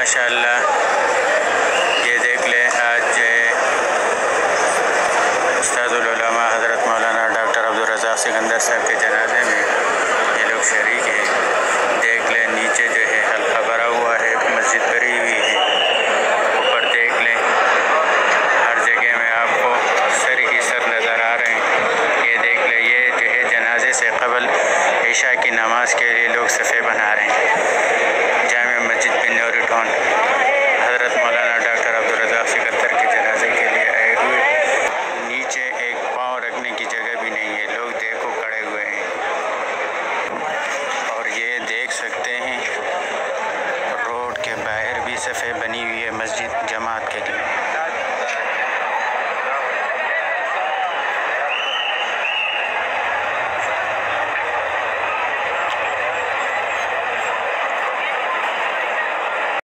माशाअल्लाह ये देख लें, आज उस्तादुल उलमा हज़रत मौलाना डॉक्टर अब्दुल रज़ाक सिकंदर साहब के जनाजे में ये लोग शरीक हैं। देख लें, नीचे जो है हल्का भरा हुआ है, मस्जिद भरी हुई है। ऊपर देख लें, हर जगह में आपको सर ही सर नज़र आ रहे हैं। ये देख लें, ये जो है जनाजे से क़बल इशा की नमाज के लिए लोग सफ़े बना रहे हैं। जामे मस्जिद बिन नूरी टाउन हज़रत मौलाना डॉक्टर अब्दुल रज़ाक सिकंदर के जनाजे के लिए आए हुए। नीचे एक पाँव रखने की जगह भी नहीं है, लोग देखो खड़े हुए हैं। और ये देख सकते हैं रोड के बाहर भी सफ़े बनी हुई है मस्जिद जमात के लिए।